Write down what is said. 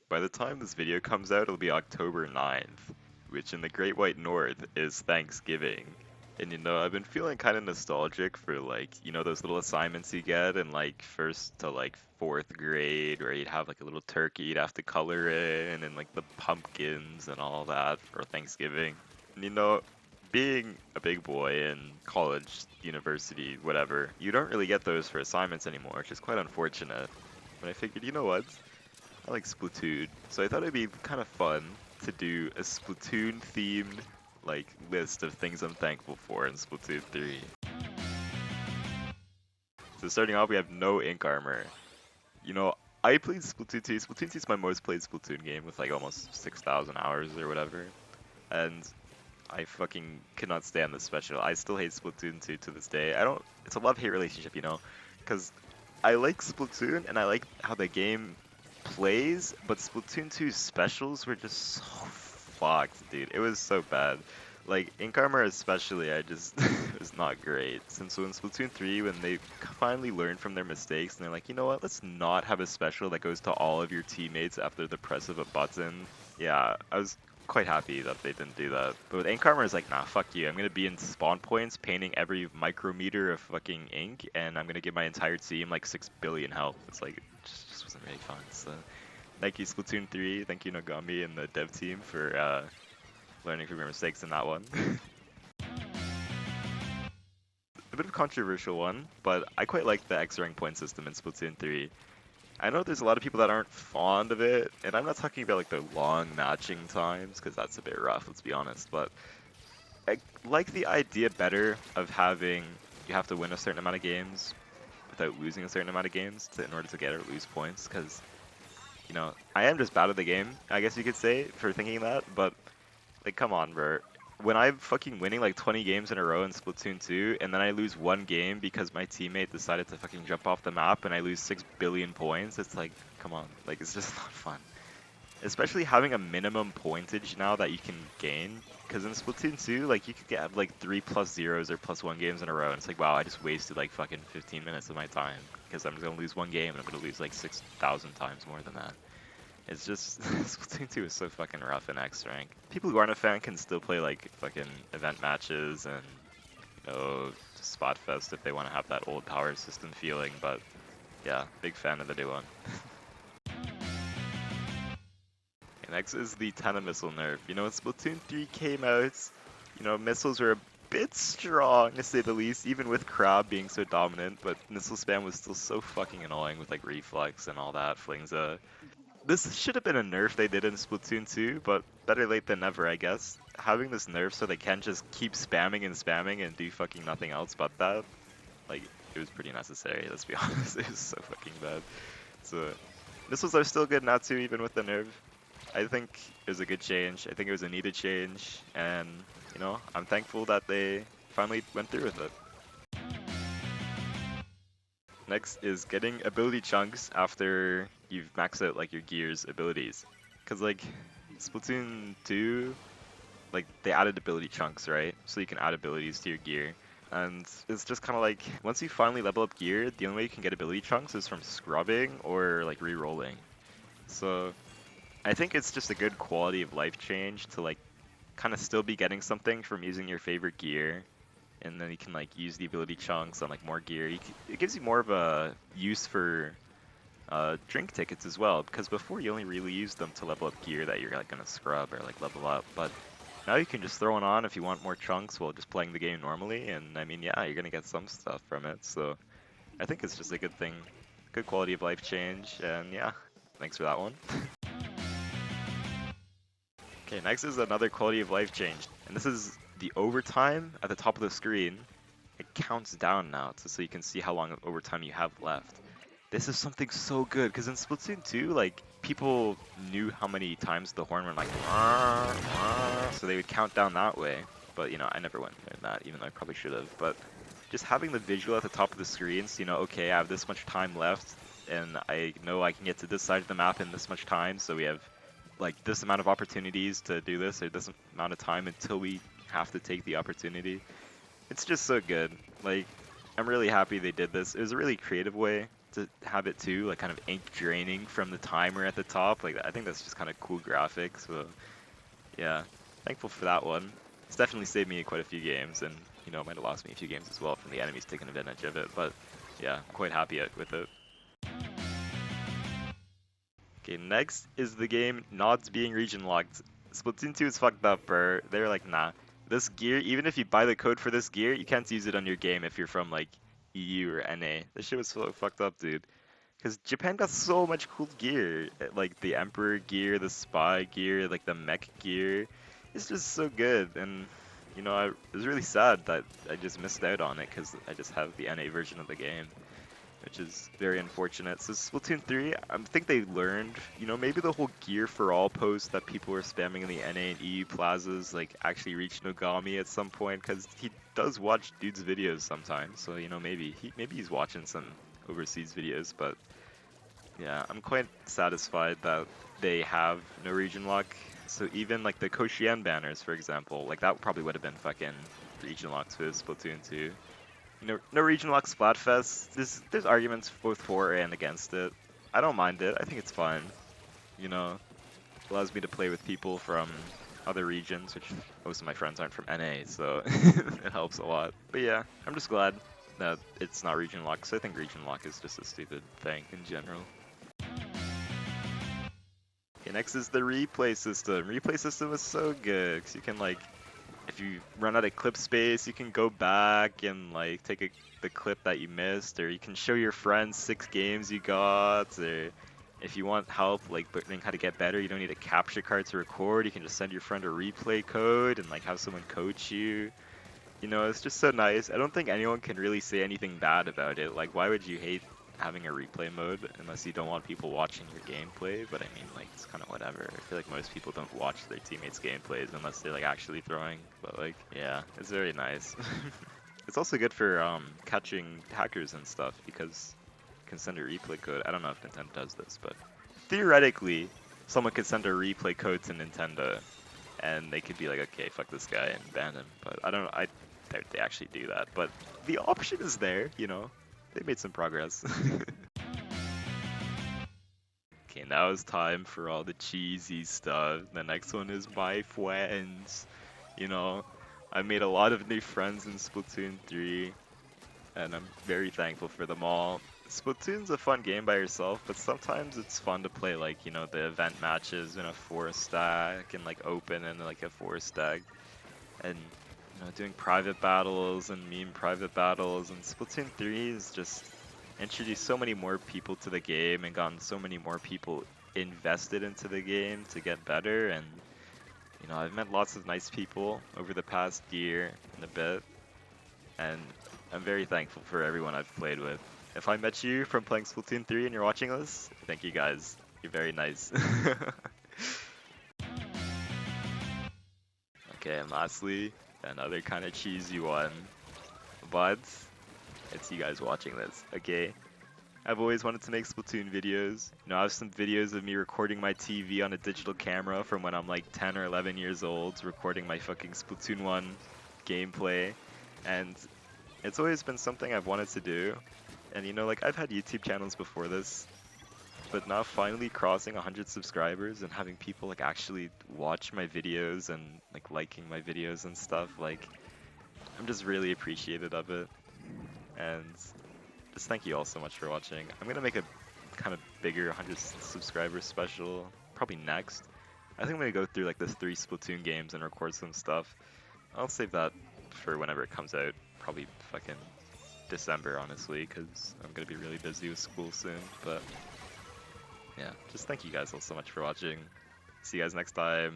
By the time this video comes out, it'll be October 9th, which in the Great White North is Thanksgiving. And I've been feeling kind of nostalgic for like, those little assignments you get in like first to like fourth grade where you'd have like a little turkey you'd have to color in and like the pumpkins and all that for Thanksgiving. And being a big boy in college, university, whatever, you don't really get those for assignments anymore, which is quite unfortunate. But I figured, you know what? I like Splatoon, so I thought it'd be kind of fun to do a Splatoon themed like list of things I'm thankful for in Splatoon 3. So starting off, we have no ink armor. You know, I played Splatoon 2. Splatoon 2 is my most played Splatoon game with like almost 6,000 hours or whatever. And I fucking could not stand this special. I still hate Splatoon 2 to this day. It's a love-hate relationship, because I like Splatoon and I like how the game plays, but Splatoon 2 specials were just so fucked, dude. It was so bad. Like, Ink Armor especially, it was not great. Since when Splatoon 3, when they finally learned from their mistakes, and they're like, you know what, let's not have a special that goes to all of your teammates after the press of a button. Yeah, I was quite happy that they didn't do that. But with Ink Armor, it's like, nah, fuck you. I'm gonna be in spawn points, painting every micrometer of fucking ink, and I'm gonna give my entire team like 6 billion health. It's like, it just wasn't really fun. So, thank you Splatoon 3, thank you Nagami and the dev team for learning from your mistakes in that one. A bit of a controversial one, but I quite like the X rank point system in Splatoon 3. I know there's a lot of people that aren't fond of it, and I'm not talking about like the long matching times, because that's a bit rough, let's be honest, but I like the idea better of having you have to win a certain amount of games without losing a certain amount of games in order to get or lose points, because, I am just bad at the game, I guess you could say, for thinking that, but, like, come on, bro. When I'm fucking winning like 20 games in a row in Splatoon 2, and then I lose one game because my teammate decided to fucking jump off the map and I lose 6 billion points, it's like, come on, like, it's just not fun. Especially having a minimum pointage now that you can gain, because in Splatoon 2, like, you could get like 3 plus zeros or plus 1 games in a row, and it's like, wow, I just wasted like fucking 15 minutes of my time, because I'm gonna lose one game and I'm gonna lose like 6,000 times more than that. It's just, Splatoon 2 is so fucking rough in X rank. People who aren't a fan can still play like fucking event matches and, Spot Fest if they want to have that old power system feeling, but yeah, big fan of the new one. Next is the Tana missile nerf. When Splatoon 3 came out, missiles were a bit strong to say the least, even with Crab being so dominant, but missile spam was still so fucking annoying with like reflex and all that, Flingza. This should have been a nerf they did in Splatoon 2, but better late than never, I guess. Having this nerf so they can't just keep spamming and do fucking nothing else but that, like, it was pretty necessary, let's be honest. It was so fucking bad. So, missiles are still good now too, even with the nerf. I think it was a good change. I think it was a needed change, and, I'm thankful that they finally went through with it. Next is getting ability chunks after you've maxed out like your gear's abilities. Cause like Splatoon 2, like they added ability chunks, right? So you can add abilities to your gear. And it's just kind of like, once you finally level up gear, the only way you can get ability chunks is from scrubbing or like re-rolling. So I think it's just a good quality of life change to like kind of still be getting something from using your favorite gear, and then you can like use the ability chunks on like more gear. It gives you more of a use for drink tickets as well, because before you only really used them to level up gear that you're like gonna scrub or like level up, but now you can just throw it on if you want more chunks while just playing the game normally, and I mean, yeah, you're gonna get some stuff from it, so I think it's just a good thing, good quality of life change, and yeah, thanks for that one. Okay, next is another quality of life change, and this is the overtime at the top of the screen. It counts down now, so you can see how long of overtime you have left. This is something so good, because in Splatoon 2, like, people knew how many times the horn went like, "Wah, wah," so they would count down that way. But, I never went in that, even though I probably should have. But just having the visual at the top of the screen, so okay, I have this much time left, and I know I can get to this side of the map in this much time, so we have like this amount of opportunities to do this, or this amount of time until we have to take the opportunity. It's just so good. Like, I'm really happy they did this. It was a really creative way to have it too, like kind of ink draining from the timer at the top. Like I think that's just kind of cool graphics. So yeah, thankful for that one. It's definitely saved me quite a few games, and you know, it might have lost me a few games as well from the enemies taking advantage of it. But yeah, I'm quite happy with it. Okay, next is the game nods being region locked. Splatoon 2 is fucked up, bro. They're like, nah. This gear, even if you buy the code for this gear, you can't use it on your game if you're from like EU or NA. This shit was so fucked up, dude. Because Japan got so much cool gear. Like the Emperor gear, the Spy gear, like the mech gear. It's just so good. And, you know, it was really sad that I just missed out on it because I just have the NA version of the game, which is very unfortunate. So Splatoon 3, I think they learned, you know, maybe the whole gear for all post that people were spamming in the NA and EU plazas like actually reached Nogami at some point, because he does watch dude's videos sometimes. So, you know, maybe he's watching some overseas videos, but yeah, I'm quite satisfied that they have no region lock. So even like the Koshien banners, for example, like that probably would have been fucking region locked with Splatoon 2. No region lock Splatfest. There's arguments both for and against it. I don't mind it. I think it's fun. You know, allows me to play with people from other regions, which most of my friends aren't from NA, so it helps a lot. But yeah, I'm just glad that it's not region lock, because I think region lock is just a stupid thing in general. Okay, next is the replay system. Replay system is so good, because you can like, if you run out of clip space, you can go back and like take the clip that you missed, or you can show your friends 6 games you got, or if you want help like learning how to get better, you don't need a capture card to record, you can just send your friend a replay code and like have someone coach you. You know, it's just so nice. I don't think anyone can really say anything bad about it. Like, why would you hate having a replay mode unless you don't want people watching your gameplay? But I mean, like, it's kind of whatever. I feel like most people don't watch their teammates' gameplays unless they're like actually throwing. But like, yeah, it's very nice. It's also good for catching hackers and stuff because you can send a replay code. I don't know if Nintendo does this, but theoretically, someone could send a replay code to Nintendo and they could be like, okay, fuck this guy and ban him. But I don't know. I doubt they actually do that. But the option is there, you know. They made some progress. Okay, now it's time for all the cheesy stuff. The next one is my friends. You know, I made a lot of new friends in Splatoon 3, and I'm very thankful for them all. Splatoon's a fun game by yourself, but sometimes it's fun to play like, you know, the event matches in a 4-stack and like open in like a 4-stack. And you know, doing private battles and meme private battles, and Splatoon 3 has just introduced so many more people to the game and gotten so many more people invested into the game to get better. And you know, I've met lots of nice people over the past year and a bit, and I'm very thankful for everyone I've played with. If I met you from playing Splatoon 3 and you're watching this, thank you guys. You're very nice. Okay, and lastly, another kind of cheesy one, but it's you guys watching this, okay? I've always wanted to make Splatoon videos. You know, I have some videos of me recording my TV on a digital camera from when I'm like 10 or 11 years old, recording my fucking Splatoon 1 gameplay, and it's always been something I've wanted to do. And you know, like, I've had YouTube channels before this, but now finally crossing 100 subscribers and having people like actually watch my videos and like liking my videos and stuff, like, I'm just really appreciative of it. And just thank you all so much for watching. I'm gonna make a kind of bigger 100 subscriber special probably next. I think I'm gonna go through like the 3 Splatoon games and record some stuff. I'll save that for whenever it comes out, probably fucking December, honestly, because I'm gonna be really busy with school soon. But yeah, just thank you guys all so much for watching. See you guys next time.